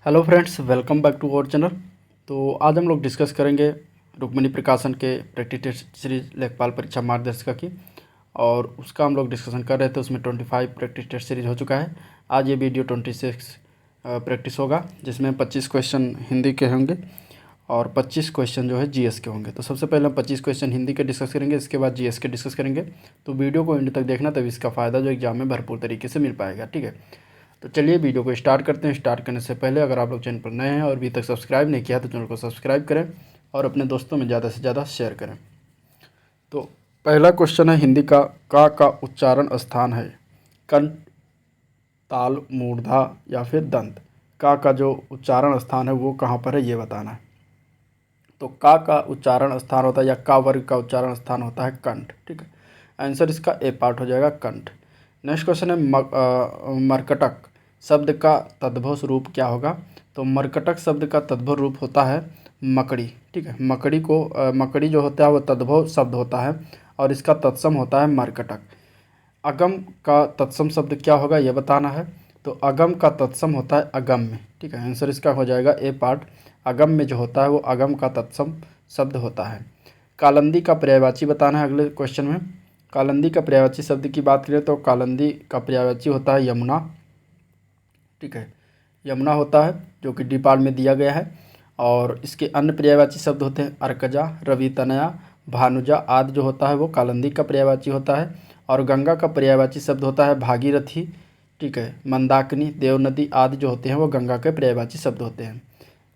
Hello friends, welcome back to our channel. तो आज हम लोग डिस्कस करेंगे रुक्मिणी प्रकाशन के प्रैक्टिस टेस्ट सीरीज लेखपाल परीक्षा मार्गदर्शिका की, और उसका हम लोग डिस्कशन कर रहे थे। उसमें 25 प्रैक्टिस टेस्ट सीरीज हो चुका है। आज ये वीडियो 26 प्रैक्टिस होगा, जिसमें 25 क्वेश्चन हिंदी के होंगे और 25 क्वेश्चन जो है जीएस के होंगे। तो सबसे पहले हम 25 क्वेश्चन हिंदी के डिस्कस करेंगे, इसके बाद जीएस के डिस्कस करेंगे। तो वीडियो को एंड तक देखना, तभी इसका फ़ायदा जो एग्जाम में भरपूर तरीके से मिल पाएगा। ठीक है, तो चलिए वीडियो को स्टार्ट करते हैं। स्टार्ट करने से पहले अगर आप लोग चैनल पर नए हैं और अभी तक सब्सक्राइब नहीं किया तो चैनल को सब्सक्राइब करें और अपने दोस्तों में ज़्यादा से ज़्यादा शेयर करें। तो पहला क्वेश्चन है हिंदी का उच्चारण स्थान है कंठ, ताल, मूर्धा या फिर दंत। का जो उच्चारण स्थान है वो कहाँ पर है, ये बताना है। तो का उच्चारण स्थान होता है या का वर्ग का उच्चारण स्थान होता है कंठ। ठीक है, आंसर इसका ए पार्ट हो जाएगा, कंठ। नेक्स्ट क्वेश्चन है मर्कटक शब्द का तद्भव रूप क्या होगा। तो मर्कटक शब्द का तद्भव रूप होता है मकड़ी। ठीक है, मकड़ी जो होता है वो तद्भव शब्द होता है और इसका तत्सम होता है मर्कटक। अगम का तत्सम शब्द क्या होगा, ये बताना है। तो अगम का तत्सम होता है अगम्य। ठीक है, आंसर इसका हो जाएगा ए पार्ट। अगम में जो होता है वो अगम का तत्सम शब्द होता है। कालंदी का पर्यायवाची बताना है अगले क्वेश्चन में। कालंदी का पर्यायवाची शब्द की बात करें तो कालंदी का पर्यायवाची होता है यमुना। ठीक है, यमुना होता है, जो कि डी पार्ट में दिया गया है। और इसके अन्य पर्यायवाची शब्द होते हैं अर्कजा, रवि तनया, भानुजा आदि। जो होता है वो कालंदी का पर्यायवाची होता है। और गंगा का पर्यायवाची शब्द होता है भागीरथी। ठीक है, मंदाकिनी, देवनदी आदि जो होते हैं वो गंगा के पर्यायवाची शब्द होते हैं।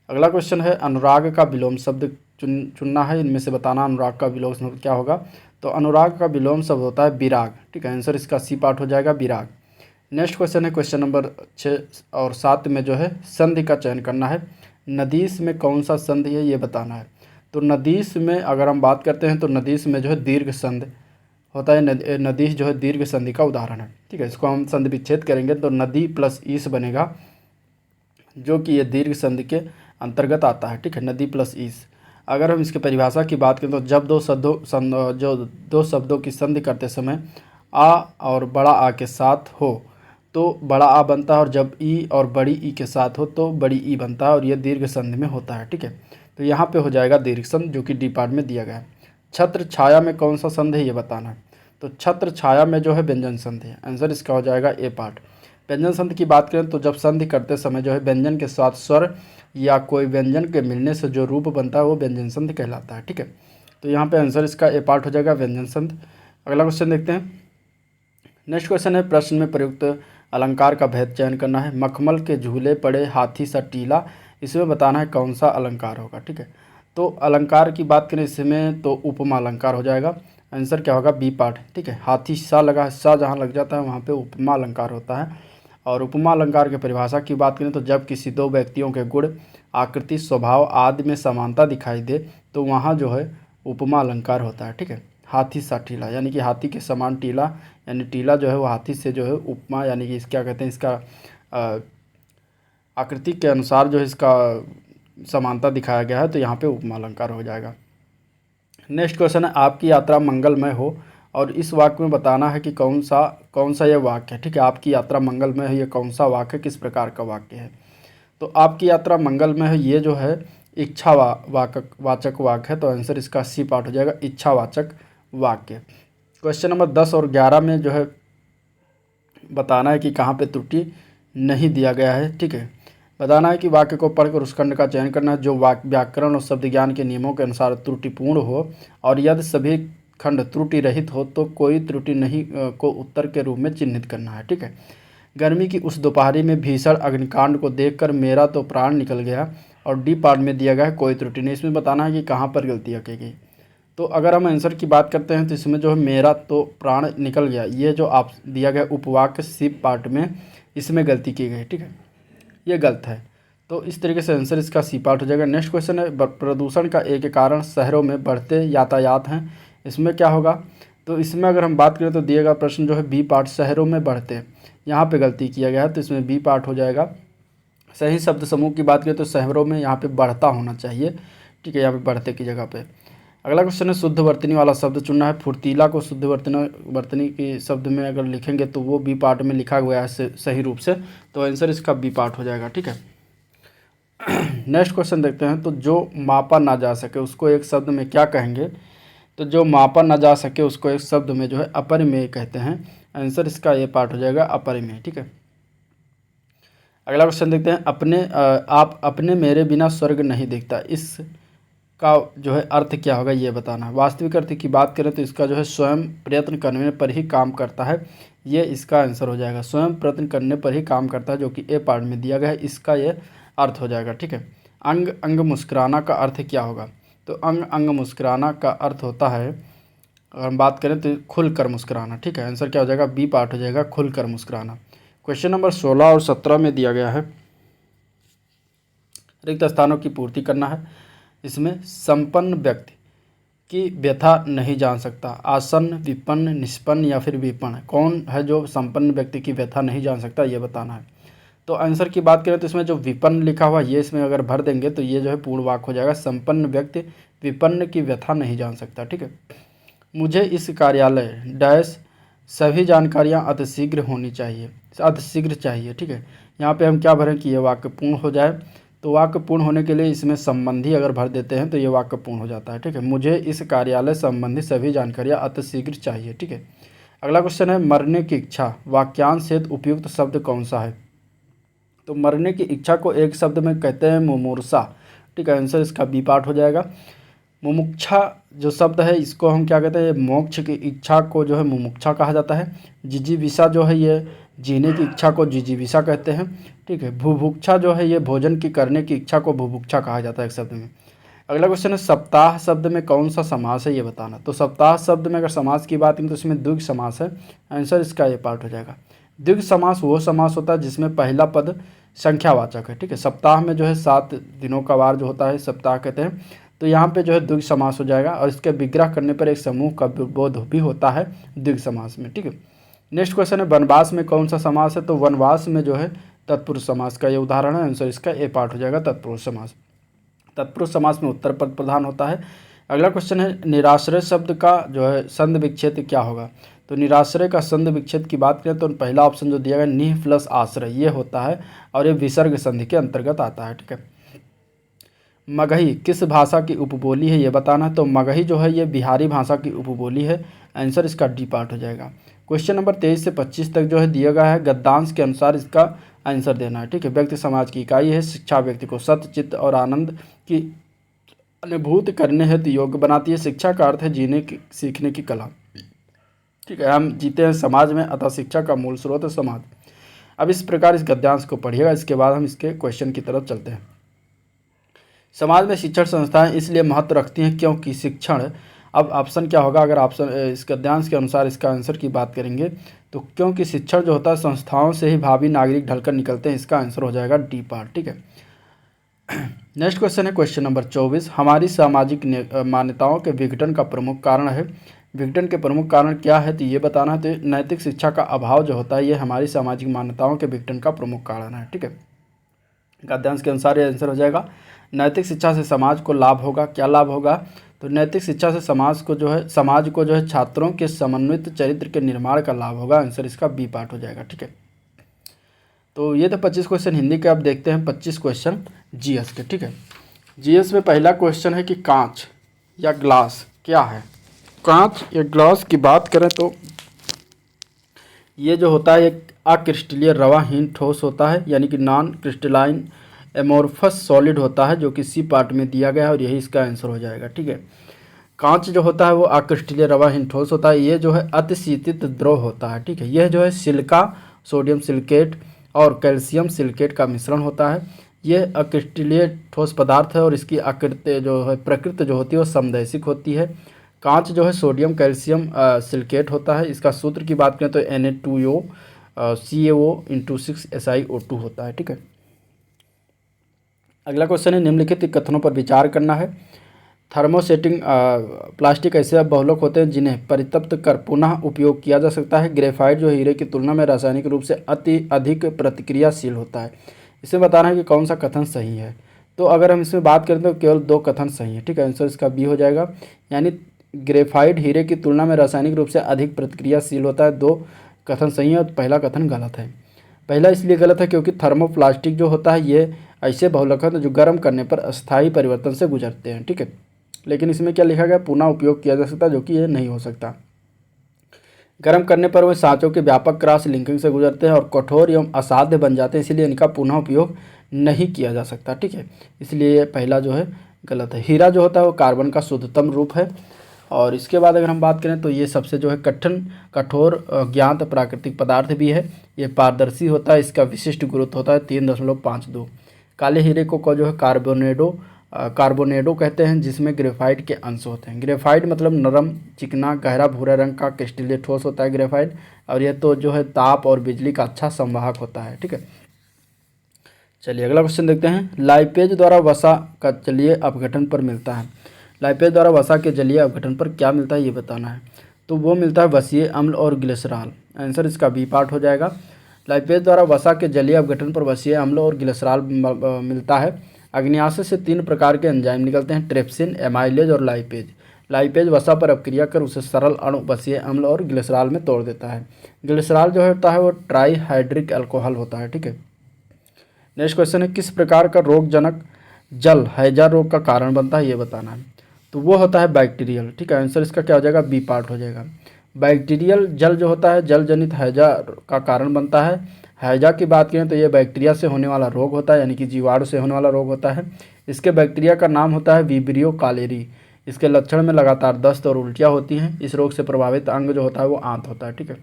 अगला क्वेश्चन है अनुराग का विलोम शब्द चुनना है। इनमें से बताना अनुराग का विलोम शब्द क्या होगा। तो अनुराग का विलोम शब्द होता है विराग। ठीक है, आंसर इसका सी पार्ट हो जाएगा, विराग। नेक्स्ट क्वेश्चन है क्वेश्चन नंबर 6 और 7 में जो है संधि का चयन करना है। नदीस में कौन सा संधि है, ये बताना है। तो नदीस में अगर हम बात करते हैं तो नदीस में जो है दीर्घ संधि होता है। नदीस जो है दीर्घ संधि का उदाहरण है। ठीक है, इसको हम संधि विच्छेद करेंगे तो नदी प्लस ईस बनेगा, जो कि ये दीर्घ संधि के अंतर्गत आता है। ठीक है, नदी प्लस ईस। अगर हम इसके परिभाषा की बात करें तो जब दो शब्दों की संधि करते समय आ और बड़ा आ के साथ हो तो बड़ा आ बनता है, और जब ई और बड़ी ई के साथ हो तो बड़ी ई बनता है, और यह दीर्घ संधि में होता है। ठीक है, तो यहाँ पे हो जाएगा दीर्घ संधि, जो कि डी पार्ट में दिया गया है। छत्र छाया में कौन सा संधि है, ये बताना है। तो छत्र छाया में जो है व्यंजन संधि है। आंसर इसका हो जाएगा ए पार्ट। व्यंजन संधि की बात करें तो जब संधि करते समय जो है व्यंजन के साथ स्वर या कोई व्यंजन के मिलने से जो रूप बनता है वो व्यंजन संधि कहलाता है। ठीक है, तो यहाँ पे आंसर इसका ए पार्ट हो जाएगा, व्यंजन संधि। अगला क्वेश्चन देखते हैं। नेक्स्ट क्वेश्चन है प्रश्न में प्रयुक्त अलंकार का भेद चयन करना है। मखमल के झूले पड़े हाथी सा टीला, इसमें बताना है कौन सा अलंकार होगा। ठीक है, तो अलंकार की बात करें इसमें तो उपमा अलंकार हो जाएगा। आंसर क्या होगा, बी पार्ट। ठीक है, हाथी सा लगा, सा जहाँ लग जाता है वहाँ पे उपमा अलंकार होता है। और उपमा अलंकार की परिभाषा की बात करें तो जब किसी दो व्यक्तियों के गुण, आकृति, स्वभाव आदि में समानता दिखाई दे तो वहाँ जो है उपमा अलंकार होता है। ठीक है, हाथी सा टीला यानी कि हाथी के समान टीला, यानी टीला जो है वो हाथी से जो है उपमा यानी कि क्या कहते हैं, इसका आकृति के अनुसार जो है इसका समानता दिखाया गया है, तो यहाँ पे उपमा अलंकार हो जाएगा। नेक्स्ट क्वेश्चन है आपकी यात्रा मंगलमय हो, और इस वाक्य में बताना है कि कौन सा यह वाक्य है। ठीक है, आपकी यात्रा मंगलमय है, ये कौन सा वाक्य, किस प्रकार का वाक्य है। तो आपकी यात्रा मंगलमय है, ये जो है इच्छा वाचक वाक्य है। तो आंसर इसका सी पार्ट हो जाएगा, इच्छावाचक वाक्य। क्वेश्चन नंबर 10 और 11 में जो है बताना है कि कहाँ पे त्रुटि नहीं दिया गया है। ठीक है, बताना है कि वाक्य को पढ़कर उस खंड का चयन करना है जो व्याकरण और शब्द ज्ञान के नियमों के अनुसार त्रुटिपूर्ण हो, और यदि सभी खंड त्रुटि रहित हो तो कोई त्रुटि नहीं को उत्तर के रूप में चिन्हित करना है। ठीक है, गर्मी की उस दोपहरी में भीषण अग्निकांड को देखकर मेरा तो प्राण निकल गया, और डी पार्ट में दिया गया है कोई त्रुटि नहीं। इसमें बताना है कि कहाँ पर गलती की गई। तो अगर हम आंसर की बात करते हैं तो इसमें जो है मेरा तो प्राण निकल गया, ये जो आप दिया गया उपवाक्य सी पार्ट में, इसमें गलती की गई। ठीक है, ये गलत है, तो इस तरीके से आंसर इसका सी पार्ट हो जाएगा। नेक्स्ट क्वेश्चन है प्रदूषण का एक कारण शहरों में बढ़ते यातायात हैं, इसमें क्या होगा। तो इसमें अगर हम बात करें तो दिया गया प्रश्न जो है बी पार्ट शहरों में बढ़ते, यहाँ पे गलती किया गया है, तो इसमें बी पार्ट हो जाएगा। सही शब्द समूह की बात करें तो शहरों में यहाँ पे बढ़ता होना चाहिए। ठीक है, यहाँ पे बढ़ते की जगह पे। अगला क्वेश्चन है शुद्ध वर्तनी वाला शब्द चुनना है। फुर्तीला को शुद्ध वर्तनी के शब्द में अगर लिखेंगे तो वो बी पार्ट में लिखा गया है सही रूप से, तो आंसर इसका बी पार्ट हो जाएगा। ठीक है, नेक्स्ट क्वेश्चन देखते हैं। तो जो मापा ना जा सके उसको एक शब्द में क्या कहेंगे? तो जो मापा ना जा सके उसको एक शब्द में जो है अपरिमेय कहते हैं। आंसर इसका ये पार्ट हो जाएगा अपरिमेय। ठीक है, अगला क्वेश्चन देखते हैं। आप अपने मेरे बिना स्वर्ग नहीं देखता, इस का जो है अर्थ क्या होगा ये बताना है। वास्तविक अर्थ की बात करें तो इसका जो है स्वयं प्रयत्न करने पर ही काम करता है, ये इसका आंसर हो जाएगा। स्वयं प्रयत्न करने पर ही काम करता है, जो कि ए पार्ट में दिया गया है, इसका ये अर्थ हो जाएगा। ठीक है, अंग अंग मुस्कुराना का अर्थ क्या होगा? तो अंग अंग मुस्कुराना का अर्थ होता है, अगर हम बात करें तो खुल कर मुस्कुराना। ठीक है, आंसर क्या हो जाएगा? बी पार्ट हो जाएगा, खुल कर मुस्कुराना। क्वेश्चन नंबर 16 और 17 में दिया गया है, रिक्त स्थानों की पूर्ति करना है। इसमें संपन्न व्यक्ति की व्यथा नहीं जान सकता, आसन्न, विपन्न, निष्पन्न या फिर विपन्न, कौन है जो संपन्न व्यक्ति की व्यथा नहीं जान सकता, ये बताना है। तो आंसर की बात करें तो इसमें जो विपन्न लिखा हुआ ये इसमें अगर भर देंगे तो ये जो है पूर्ण वाक्य हो जाएगा, संपन्न व्यक्ति विपन्न की व्यथा नहीं जान सकता। ठीक है, मुझे इस कार्यालय डैश सभी जानकारियां अतिशीघ्र होनी चाहिए, अतिशीघ्र चाहिए। ठीक है, यहाँ पे हम क्या भरें कि ये वाक्य पूर्ण हो जाए। तो वाक्य पूर्ण होने के लिए इसमें संबंधी अगर भर देते हैं तो ये वाक्य पूर्ण हो जाता है। ठीक है, मुझे इस कार्यालय संबंधी सभी जानकारियां अतिशीघ्र चाहिए। ठीक है, अगला क्वेश्चन है, मरने की इच्छा वाक्यांश हेतु उपयुक्त शब्द कौन सा है? तो मरने की इच्छा को एक शब्द में कहते हैं मुमूर्षा। ठीक है, आंसर इसका बी पार्ट हो जाएगा। मुमुक्षा जो शब्द है इसको हम क्या कहते हैं? मोक्ष की इच्छा को जो है मुमुक्षा कहा जाता है। जिजीविषा जो है ये जीने की इच्छा को जिजीविषा कहते हैं। ठीक है, भुभुक्षा जो है ये भोजन की करने की इच्छा को भुभुक्षा कहा जाता है एक शब्द में। अगला क्वेश्चन है, सप्ताह शब्द में कौन सा समास है ये बताना। तो सप्ताह शब्द में अगर समास की बात करें तो इसमें द्विगु समास है, आंसर इसका ये पार्ट हो जाएगा। द्विगु समास वो समास होता है जिसमें पहला पद संख्यावाचक है। ठीक है, सप्ताह में जो है 7 दिनों का वार जो होता है सप्ताह कहते हैं। तो यहाँ पे जो है द्विगु समास हो जाएगा, और इसके विग्रह करने पर एक समूह का बोध भी होता है द्विगु समास में। ठीक है, नेक्स्ट क्वेश्चन है, वनवास में कौन सा समास है? तो वनवास में जो है तत्पुरुष समास का ये उदाहरण है, आंसर इसका ए पार्ट हो जाएगा, तत्पुरुष समास। तत्पुरुष समास में उत्तर पद प्रधान होता है। अगला क्वेश्चन है, निराश्रय शब्द का जो है संधि विच्छेद क्या होगा? तो निराश्रय का संधि विच्छेद की बात करें तो पहला ऑप्शन जो दिया गया निह प्लस आश्रय ये होता है, और ये विसर्ग संधि के अंतर्गत आता है। ठीक है, मगही किस भाषा की उपबोली है ये बताना है। तो मगही जो है ये बिहारी भाषा की उपबोली है, आंसर इसका डी पार्ट हो जाएगा। क्वेश्चन नंबर 23 से 25 तक जो है दिया गया है, गद्यांश के अनुसार इसका आंसर देना है। ठीक है, व्यक्ति समाज की इकाई है, शिक्षा व्यक्ति को सत्य, चित्त और आनंद की अनुभूत करने हेतु योग्य बनाती है। शिक्षा का अर्थ है जीने की, सीखने की कला। ठीक है, हम जीते हैं समाज में, अतः शिक्षा का मूल स्रोत है समाज। अब इस प्रकार इस गद्यांश को पढ़िएगा, इसके बाद हम इसके क्वेश्चन की तरफ चलते हैं। समाज में शिक्षण संस्थाएं इसलिए महत्व रखती हैं क्योंकि शिक्षण, अब ऑप्शन क्या होगा अगर ऑप्शन इस गद्यांश के अनुसार इसका आंसर की बात करेंगे तो क्योंकि शिक्षण जो होता है संस्थाओं से ही भावी नागरिक ढलकर निकलते हैं, इसका आंसर हो जाएगा डी पार्ट। ठीक है, नेक्स्ट क्वेश्चन है क्वेश्चन नंबर 24, हमारी सामाजिक मान्यताओं के विघटन का प्रमुख कारण है। विघटन के प्रमुख कारण क्या है तो ये बताना है। तो नैतिक शिक्षा का अभाव जो होता है ये हमारी सामाजिक मान्यताओं के विघटन का प्रमुख कारण है। ठीक है, गद्यांश के अनुसार ये आंसर हो जाएगा। नैतिक शिक्षा से समाज को लाभ होगा, क्या लाभ होगा? तो नैतिक शिक्षा से समाज को जो है छात्रों के समन्वित चरित्र के निर्माण का लाभ होगा, आंसर इसका बी पार्ट हो जाएगा। ठीक है, तो ये तो 25 क्वेश्चन हिंदी के। अब देखते हैं 25 क्वेश्चन जीएस के। ठीक है, जीएस में पहला क्वेश्चन है कि कांच या ग्लास क्या है? कांच या ग्लास की बात करें तो ये जो होता है एक अक्रिस्टलीय रवाहीन ठोस होता है, यानी कि नॉन क्रिस्टलाइन एमोर्फस सॉलिड होता है, जो कि सी पार्ट में दिया गया है और यही इसका आंसर हो जाएगा। ठीक है, कांच जो होता है वो अक्रिस्टलीय रवाहीन ठोस होता है, ये जो है अतिशीतित द्रव होता है। ठीक है, यह जो है सिलिका, सोडियम सिलिकेट और कैल्शियम सिलिकेट का मिश्रण होता है। ये अक्रिस्टलीय ठोस पदार्थ है और इसकी आकृति जो है प्रकृति जो होती है वो समदैशिक होती है। कांच जो है सोडियम कैल्शियम सिलिकेट होता है। इसका सूत्र की बात करें तो Na2O CaO × 6SiO2 होता है। ठीक है, अगला क्वेश्चन है, निम्नलिखित कथनों पर विचार करना है। थर्मोसेटिंग प्लास्टिक ऐसे बहुलक होते हैं जिन्हें परितप्त कर पुनः उपयोग किया जा सकता है। ग्रेफाइट जो हीरे की तुलना में रासायनिक रूप से अधिक प्रतिक्रियाशील होता है। इसे बताना है कि कौन सा कथन सही है। तो अगर हम इसमें बात करें तो केवल 2 कथन सही है। ठीक है, आंसर इसका बी हो जाएगा, यानी ग्रेफाइट हीरे की तुलना में रासायनिक रूप से अधिक प्रतिक्रियाशील होता है। 2 कथन सही है और पहला कथन गलत है। पहला इसलिए गलत है क्योंकि थर्मोप्लास्टिक जो होता है ये ऐसे बहुलक जो गर्म करने पर अस्थायी परिवर्तन से गुजरते हैं। ठीक है, लेकिन इसमें क्या लिखा गया, पुनः उपयोग किया जा सकता है, जो कि ये नहीं हो सकता। गर्म करने पर वे सांचों के व्यापक क्रॉस लिंकिंग से गुजरते हैं और कठोर एवं असाध्य बन जाते हैं, इसलिए इनका पुनः उपयोग नहीं किया जा सकता। ठीक है, इसलिए ये पहला जो है गलत है। हीरा जो होता है वो कार्बन का शुद्धतम रूप है। और इसके बाद अगर हम बात करें तो ये सबसे जो है कठोर ज्ञात प्राकृतिक पदार्थ भी है। ये पारदर्शी होता है, इसका विशिष्ट गुरुत्व होता है 3.52। काले हीरे को जो है कार्बोनेडो कहते हैं, जिसमें ग्रेफाइट के अंश होते हैं। ग्रेफाइट मतलब नरम, चिकना, गहरा भूरा रंग का क्रिस्टलीय ठोस होता है ग्रेफाइट, और यह तो जो है ताप और बिजली का अच्छा संवाहक होता है। ठीक है, चलिए अगला क्वेश्चन देखते हैं। लाइपेज द्वारा वसा का जलीय अपघटन पर मिलता है। लाइपेज द्वारा वसा के जलीय अपघटन पर क्या मिलता है ये बताना है। तो वो मिलता है वसीय अम्ल और ग्लिसरॉल। आंसर इसका बी पार्ट हो जाएगा। लाइपेज द्वारा वसा के जलीय अपघटन पर वसीय अम्ल और ग्लिसरॉल मिलता है। अग्न्याशय से 3 प्रकार के एंजाइम निकलते हैं, ट्रिप्सिन, एमाइलेज और लाइपेज। लाइपेज वसा पर अपक्रिया कर उसे सरल अणु वसीय अम्ल और ग्लिसरॉल में तोड़ देता है। ग्लिसरॉल जो होता है वो ट्राईहाइड्रिक अल्कोहल होता है। ठीक है, नेक्स्ट क्वेश्चन है, किस प्रकार का रोगजनक जल हैजा रोग का कारण बनता है ये बताना है। तो वो होता है बैक्टीरियल। ठीक है, आंसर इसका क्या हो जाएगा, बी पार्ट हो जाएगा। बैक्टीरियल जल जो होता है जल जनित हैजा का कारण बनता है। हैजा की बात करें तो ये बैक्टीरिया से होने वाला रोग होता है, यानी कि जीवाणु से होने वाला रोग होता है। इसके बैक्टीरिया का नाम होता है विब्रियो कालेरी। इसके लक्षण में लगातार दस्त और उल्टियाँ होती हैं। इस रोग से प्रभावित अंग जो होता है वो आंत होता है। ठीक है,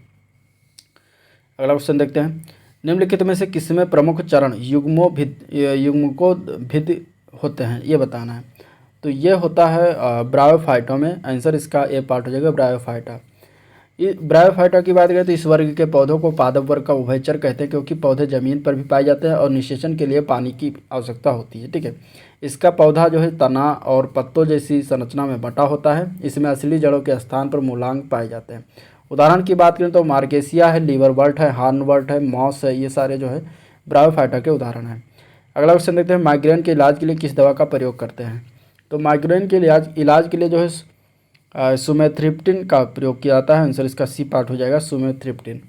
अगला क्वेश्चन देखते हैं। निम्नलिखित में से किसमें प्रमुख चरण युग्मकोद्भिद होते हैं ये बताना है। तो ये होता है ब्रायोफाइटा में। आंसर इसका ए पार्ट हो जाएगा, ब्रायोफाइटा। ब्रायोफाइटा की बात करें तो इस वर्ग के पौधों को पादप वर्ग का उभयचर कहते हैं, क्योंकि पौधे जमीन पर भी पाए जाते हैं और निषेचन के लिए पानी की आवश्यकता होती है। ठीक है, इसका पौधा जो है तना और पत्तों जैसी संरचना में बटा होता है। इसमें असली जड़ों के स्थान पर मूलांग पाए जाते हैं। उदाहरण की बात करें तो मार्केसिया है, लीवरवर्ट है, हॉर्नवर्ट है, मॉस है, ये सारे जो है ब्रायोफाइटा के उदाहरण हैं। अगला क्वेश्चन देखते हैं। माइग्रेन के इलाज के लिए किस दवा का प्रयोग करते हैं। तो माइग्रेन के इलाज के लिए जो है सुमेथ्रिप्टिन का प्रयोग किया जाता है। आंसर इसका सी पार्ट हो जाएगा, सुमेथ्रिप्टिन।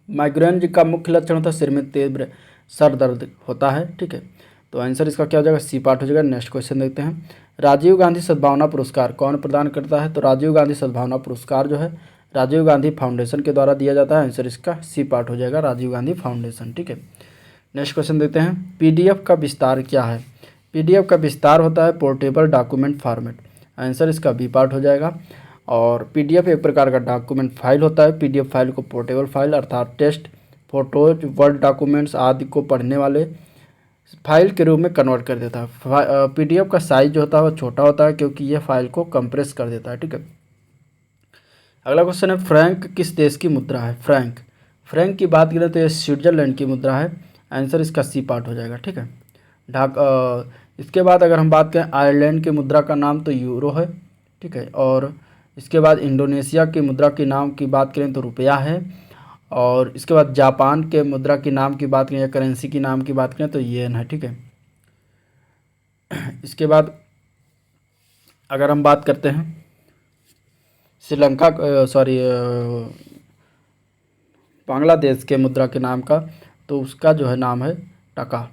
माइग्रेन का मुख्य लक्षण होता है सिर में तीव्र सर दर्द होता है। ठीक है, तो आंसर इसका क्या हो जाएगा, सी पार्ट हो जाएगा। नेक्स्ट क्वेश्चन देखते हैं। राजीव गांधी सद्भावना पुरस्कार कौन प्रदान करता है। तो राजीव गांधी सद्भावना पुरस्कार जो है राजीव गांधी फाउंडेशन के द्वारा दिया जाता है। आंसर इसका सी पार्ट हो जाएगा, राजीव गांधी फाउंडेशन। ठीक है, नेक्स्ट क्वेश्चन देखते हैं। पीडीएफ का विस्तार क्या है। पीडीएफ का विस्तार होता है पोर्टेबल डॉक्यूमेंट फॉर्मेट। आंसर इसका बी पार्ट हो जाएगा। और पीडीएफ एक प्रकार का डॉक्यूमेंट फाइल होता है। पीडीएफ फाइल को पोर्टेबल फाइल अर्थात टेक्स्ट, फोटोज, वर्ड डॉक्यूमेंट्स आदि को पढ़ने वाले फाइल के रूप में कन्वर्ट कर देता है। पीडीएफ का साइज जो होता है वो छोटा होता है, क्योंकि यह फाइल को कंप्रेस कर देता है। ठीक है, अगला क्वेश्चन है। फ्रैंक किस देश की मुद्रा है। फ्रैंक की बात करें तो ये स्विट्जरलैंड की मुद्रा है। आंसर इसका सी पार्ट हो जाएगा। ठीक है, इसके बाद अगर हम बात करें आयरलैंड की मुद्रा का नाम तो यूरो है। ठीक है, और इसके बाद इंडोनेशिया की मुद्रा के नाम की बात करें तो रुपया है। और इसके बाद जापान के मुद्रा की नाम की बात करें या करेंसी की नाम की बात करें तो येन है। ठीक है, इसके बाद अगर हम बात करते हैं बांग्लादेश के मुद्रा के नाम का, तो उसका जो है नाम है टका।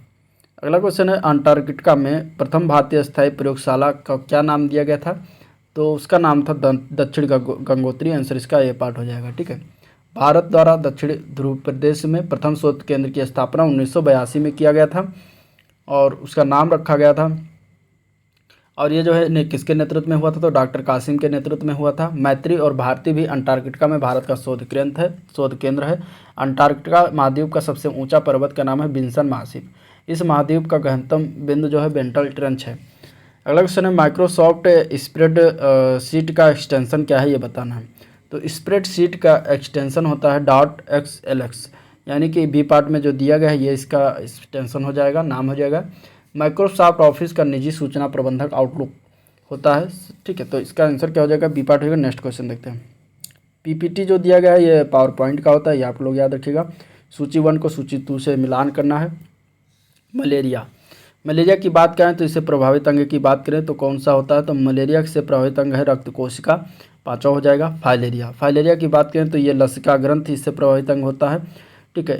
अगला क्वेश्चन है। अंटार्कटिका में प्रथम भारतीय स्थायी प्रयोगशाला का क्या नाम दिया गया था। तो उसका नाम था दक्षिण गंगोत्री। आंसर इसका ए पार्ट हो जाएगा। ठीक है, भारत द्वारा दक्षिण ध्रुव प्रदेश में प्रथम शोध केंद्र की स्थापना 1982 में किया गया था और उसका नाम रखा गया था। और ये जो है किसके नेतृत्व में हुआ था। तो डॉक्टर कासिम के नेतृत्व में हुआ था। मैत्री और भारती भी अंटार्कटिका में भारत का शोध केंद्र है। अंटार्कटिका महाद्वीप का सबसे ऊंचा पर्वत का नाम है बिन्सन महाद्वीप। इस महाद्वीप का गहनतम बिंदु जो है बेंटल ट्रेंच है। अगला क्वेश्चन है। माइक्रोसॉफ्ट स्प्रेडशीट का एक्सटेंशन क्या है ये बताना है। तो स्प्रेडशीट का एक्सटेंशन होता है .xlx, यानी कि बी पार्ट में जो दिया गया है ये इसका एक्सटेंशन हो जाएगा, नाम हो जाएगा। माइक्रोसॉफ्ट ऑफिस का निजी सूचना प्रबंधक आउटलुक होता है। ठीक है, तो इसका आंसर क्या हो जाएगा, बी पार्ट हो जाएगा। नेक्स्ट क्वेश्चन देखते हैं। पीपीटी जो दिया गया है ये पावर पॉइंट का होता है, ये आप लोग याद रखिएगा। सूची 1 को सूची 2 से मिलान करना है। मलेरिया की बात करें तो इससे प्रभावित अंग की बात करें तो कौन सा होता है। तो मलेरिया से प्रभावित अंग है रक्त कोशिका, 5वां हो जाएगा। फाइलेरिया की बात करें तो ये लसिका ग्रंथि इससे प्रभावित अंग होता है। ठीक है।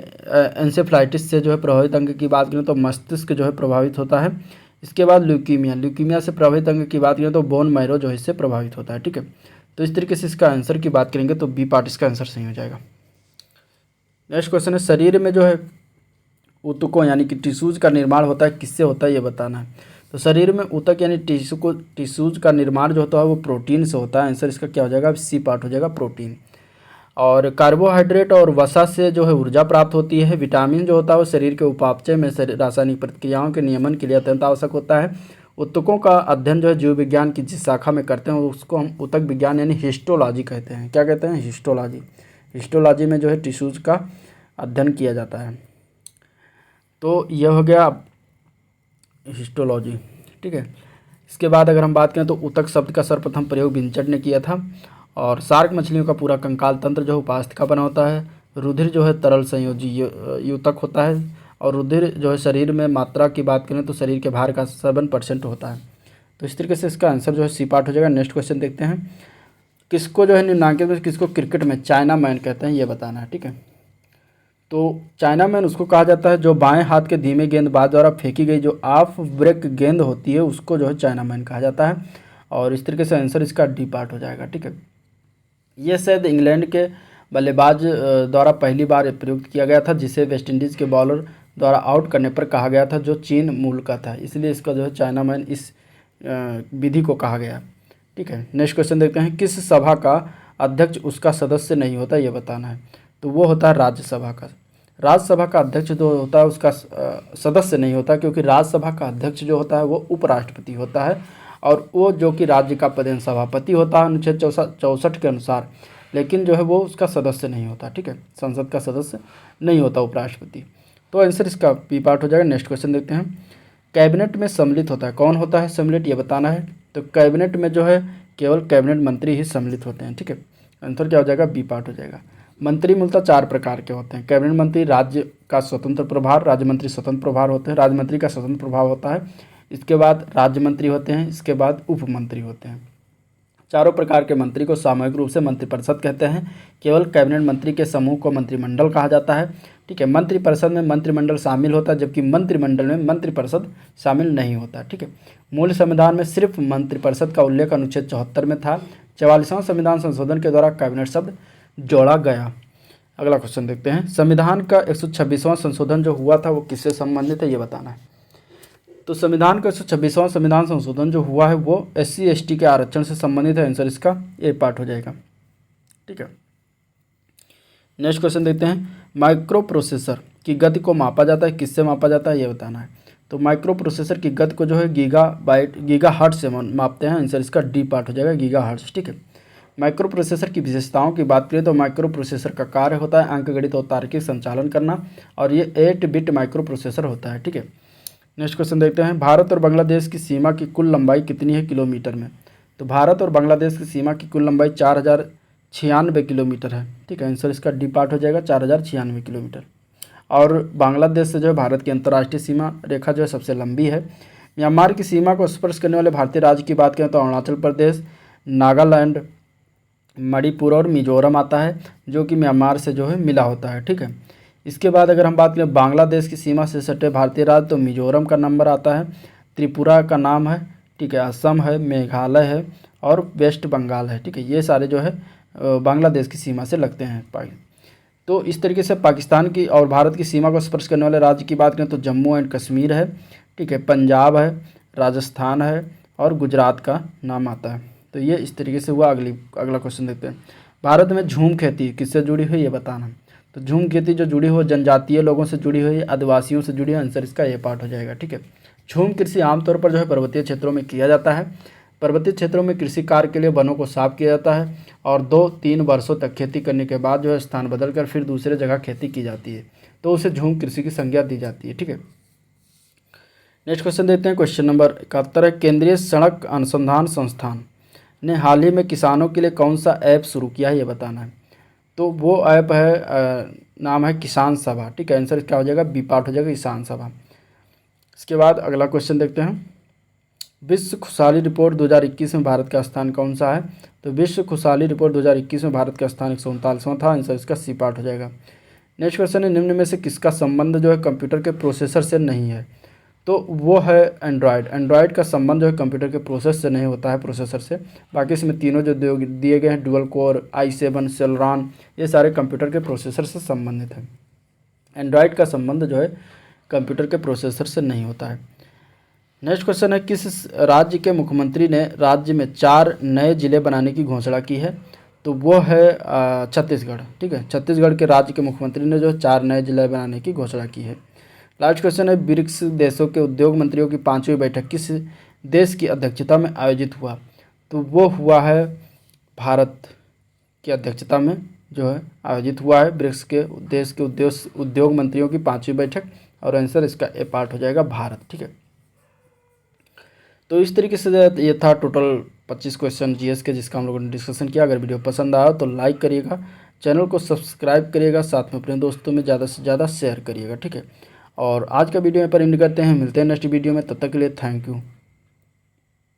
एंसेफ्लाइटिस से जो है प्रभावित अंग की बात करें तो मस्तिष्क जो है प्रभावित होता है। इसके बाद ल्यूकीमिया से प्रभावित अंग की बात करें तो बोन मैरो जो है इससे प्रभावित होता है। ठीक है, तो इस तरीके से इसका आंसर की बात करेंगे तो बी पार्ट इसका आंसर सही हो जाएगा। नेक्स्ट क्वेश्चन है, शरीर में जो है ऊतकों यानी कि टिश्यूज का निर्माण होता है, किससे होता है ये बताना है। तो शरीर में ऊतक यानी टिश्यूज का निर्माण जो होता है वो प्रोटीन से होता है। आंसर इसका क्या हो जाएगा, सी पार्ट हो जाएगा, प्रोटीन। और कार्बोहाइड्रेट और वसा से जो है ऊर्जा प्राप्त होती है। विटामिन जो होता है वो शरीर के उपापचय में रासायनिक प्रतिक्रियाओं के नियमन के लिए अत्यंत आवश्यक होता है। ऊतकों का अध्ययन जो है जीव विज्ञान की जिस शाखा में करते हैं उसको हम ऊतक विज्ञान यानी हिस्टोलॉजी कहते हैं। क्या कहते हैं, हिस्टोलॉजी। हिस्टोलॉजी में जो है टिश्यूज का अध्ययन किया जाता है। तो यह हो गया हिस्टोलॉजी। ठीक है, इसके बाद अगर हम बात करें तो ऊतक शब्द का सर्वप्रथम प्रयोग विंचट ने किया था। और शार्क मछलियों का पूरा कंकाल तंत्र जो है उपास्थि का बना होता है। रुधिर जो है तरल संयोजी यूतक होता है। और रुधिर जो है शरीर में मात्रा की बात करें तो शरीर के भार का 7% होता है। तो इस तरीके से इसका आंसर जो है सी पार्ट हो जाएगा। नेक्स्ट क्वेश्चन देखते हैं, किसको जो है निम्नांकित में किसको क्रिकेट में चाइना मैन कहते हैं ये बताना है। ठीक है, तो चाइना मैन उसको कहा जाता है जो बाएं हाथ के धीमे गेंदबाज द्वारा फेंकी गई जो ऑफ ब्रेक गेंद होती है उसको जो है चाइना मैन कहा जाता है। और इस तरीके से आंसर इसका डी पार्ट हो जाएगा। ठीक है, ये शायद इंग्लैंड के बल्लेबाज द्वारा पहली बार प्रयुक्त किया गया था, जिसे वेस्टइंडीज़ के बॉलर द्वारा आउट करने पर कहा गया था, जो चीन मूल का था, इसलिए इसका जो है चाइना मैन इस विधि को कहा गया। ठीक है, नेक्स्ट क्वेश्चन देखते हैं, किस सभा का अध्यक्ष उसका सदस्य नहीं होता ये बताना है। तो वो होता है राज्यसभा का। राज्यसभा का अध्यक्ष जो होता है उसका सदस्य नहीं होता, क्योंकि राज्यसभा का अध्यक्ष जो होता है वो उपराष्ट्रपति होता है। और वो जो कि राज्य का पदेन सभापति होता है अनुच्छेद 64 के अनुसार, लेकिन जो है वो उसका सदस्य नहीं होता। ठीक है, संसद का सदस्य नहीं होता उपराष्ट्रपति। तो आंसर इसका बी पार्ट हो जाएगा। नेक्स्ट क्वेश्चन देखते हैं, कैबिनेट में सम्मिलित होता है, कौन होता है सम्मिलित ये बताना है। तो कैबिनेट में जो है केवल कैबिनेट मंत्री ही सम्मिलित होते हैं। ठीक है, आंसर क्या हो जाएगा, बी पार्ट हो जाएगा। मंत्री मूलतः 4 प्रकार के होते हैं। कैबिनेट मंत्री राज्य का स्वतंत्र प्रभार, राज्य मंत्री स्वतंत्र प्रभार होते हैं, राज्य मंत्री का स्वतंत्र प्रभाव होता है, इसके बाद राज्य मंत्री होते हैं, इसके बाद उप मंत्री होते हैं। चारों प्रकार के मंत्री को सामूहिक रूप से मंत्रिपरिषद कहते हैं। केवल कैबिनेट मंत्री के समूह को मंत्रिमंडल कहा जाता है। ठीक है, मंत्रिपरिषद में मंत्रिमंडल शामिल होता है, जबकि मंत्रिमंडल में मंत्रिपरिषद शामिल नहीं होता। ठीक है, मूल संविधान में सिर्फ मंत्रिपरिषद का उल्लेख अनुच्छेद 74 में था। 44वां संविधान संशोधन के द्वारा कैबिनेट शब्द जोड़ा गया। अगला क्वेश्चन देखते हैं, संविधान का 126वां संशोधन जो हुआ था वो किससे संबंधित है ये बताना है। तो संविधान का 126वां संविधान संशोधन जो हुआ है वो SC ST के आरक्षण से संबंधित है। आंसर इसका ए पार्ट हो जाएगा। ठीक है, नेक्स्ट क्वेश्चन देखते हैं, माइक्रो प्रोसेसर की गति को मापा जाता है, किससे मापा जाता है ये बताना है। तो माइक्रो प्रोसेसर की गति को जो है गीगाहर्ट्ज से मापते हैं। आंसर इसका डी पार्ट हो जाएगा, गीगाहर्ट्ज। ठीक है, माइक्रो प्रोसेसर की विशेषताओं की बात करें तो माइक्रो प्रोसेसर का कार्य होता है अंकगणित और तार्किक संचालन करना, और ये 8 बिट माइक्रो प्रोसेसर होता है। ठीक है, नेक्स्ट क्वेश्चन देखते हैं, भारत और बांग्लादेश की सीमा की कुल लंबाई कितनी है किलोमीटर में। तो भारत और बांग्लादेश की सीमा की कुल लंबाई 4096 किलोमीटर है। ठीक है, आंसर इसका डी पार्ट हो जाएगा, 4096 किलोमीटर। और बांग्लादेश से जो है भारत की अंतर्राष्ट्रीय सीमा रेखा जो है सबसे लंबी है। म्यांमार की सीमा को स्पर्श करने वाले भारतीय राज्य की बात करें तो अरुणाचल प्रदेश, नागालैंड, मणिपुर और मिजोरम आता है, जो कि म्यांमार से जो है मिला होता है। ठीक है, इसके बाद अगर हम बात करें बांग्लादेश की सीमा से सटे भारतीय राज्य तो मिजोरम का नंबर आता है, त्रिपुरा का नाम है, ठीक है, असम है, मेघालय है और वेस्ट बंगाल है। ठीक है, ये सारे जो है बांग्लादेश की सीमा से लगते हैं। तो इस तरीके से पाकिस्तान की और भारत की सीमा को स्पर्श करने वाले राज्य की बात करें तो जम्मू एंड कश्मीर है, ठीक है, पंजाब है, राजस्थान है और गुजरात का नाम आता है। तो ये इस तरीके से हुआ। अगला क्वेश्चन देखते हैं, भारत में झूम खेती किससे जुड़ी हुई ये बताना। तो झूम खेती जो जुड़ी हो जनजातीय लोगों से जुड़ी हुई, आदिवासियों से जुड़ी है। आंसर इसका ये पार्ट हो जाएगा। ठीक है, झूम कृषि आमतौर पर जो है पर्वतीय क्षेत्रों में किया जाता है। पर्वतीय क्षेत्रों में कृषि कार्य के लिए वनों को साफ किया जाता है और 2-3 वर्षों तक खेती करने के बाद जो है स्थान बदलकर फिर दूसरे जगह खेती की जाती है, तो उसे झूम कृषि की संज्ञा दी जाती है। ठीक है, नेक्स्ट क्वेश्चन देते हैं, क्वेश्चन नंबर 71 है, केंद्रीय सड़क अनुसंधान संस्थान ने हाल ही में किसानों के लिए कौन सा ऐप शुरू किया है ये बताना है। तो वो ऐप है नाम है किसान सभा। ठीक है, आंसर क्या हो जाएगा, बी पार्ट हो जाएगा, किसान सभा। इसके बाद अगला क्वेश्चन देखते हैं, विश्व खुशहाली रिपोर्ट 2021 में भारत का स्थान कौन सा है। तो विश्व खुशहाली रिपोर्ट 2021 में भारत का स्थान 139वां था। आंसर इसका सी पार्ट हो जाएगा। नेक्स्ट क्वेश्चन है निम्न में से किसका संबंध जो है कंप्यूटर के प्रोसेसर से नहीं है, तो वो है एंड्रॉयड। एंड्रॉयड का संबंध जो है कंप्यूटर के प्रोसेस से नहीं होता है, प्रोसेसर से। बाकी इसमें तीनों जो दिए गए हैं डुअल कोर, i7, सेलेरॉन, ये सारे कंप्यूटर के प्रोसेसर से संबंधित हैं। एंड्रॉयड का संबंध जो है कंप्यूटर के प्रोसेसर से नहीं होता है। नेक्स्ट क्वेश्चन है किस राज्य के मुख्यमंत्री ने राज्य में 4 नए जिले बनाने की घोषणा की है, तो वो है छत्तीसगढ़। ठीक है, छत्तीसगढ़ के राज्य के मुख्यमंत्री ने जो 4 नए जिले बनाने की घोषणा की है। लास्ट क्वेश्चन है ब्रिक्स देशों के उद्योग मंत्रियों की 5वीं बैठक किस देश की अध्यक्षता में आयोजित हुआ, तो वो हुआ है भारत की अध्यक्षता में जो है आयोजित हुआ है ब्रिक्स के देश के उद्योग मंत्रियों की 5वीं बैठक, और आंसर इसका ए पार्ट हो जाएगा भारत। ठीक है, तो इस तरीके से ये था टोटल 25 क्वेश्चन जीएस के जिसका हम लोगों ने डिस्कशन किया। अगर वीडियो पसंद आया तो लाइक करिएगा, चैनल को सब्सक्राइब करिएगा, साथ में अपने दोस्तों में ज़्यादा से ज़्यादा शेयर करिएगा। ठीक है, और आज का वीडियो यहाँ पर एंड करते हैं, मिलते हैं नेक्स्ट वीडियो में, तब तक के लिए थैंक यू।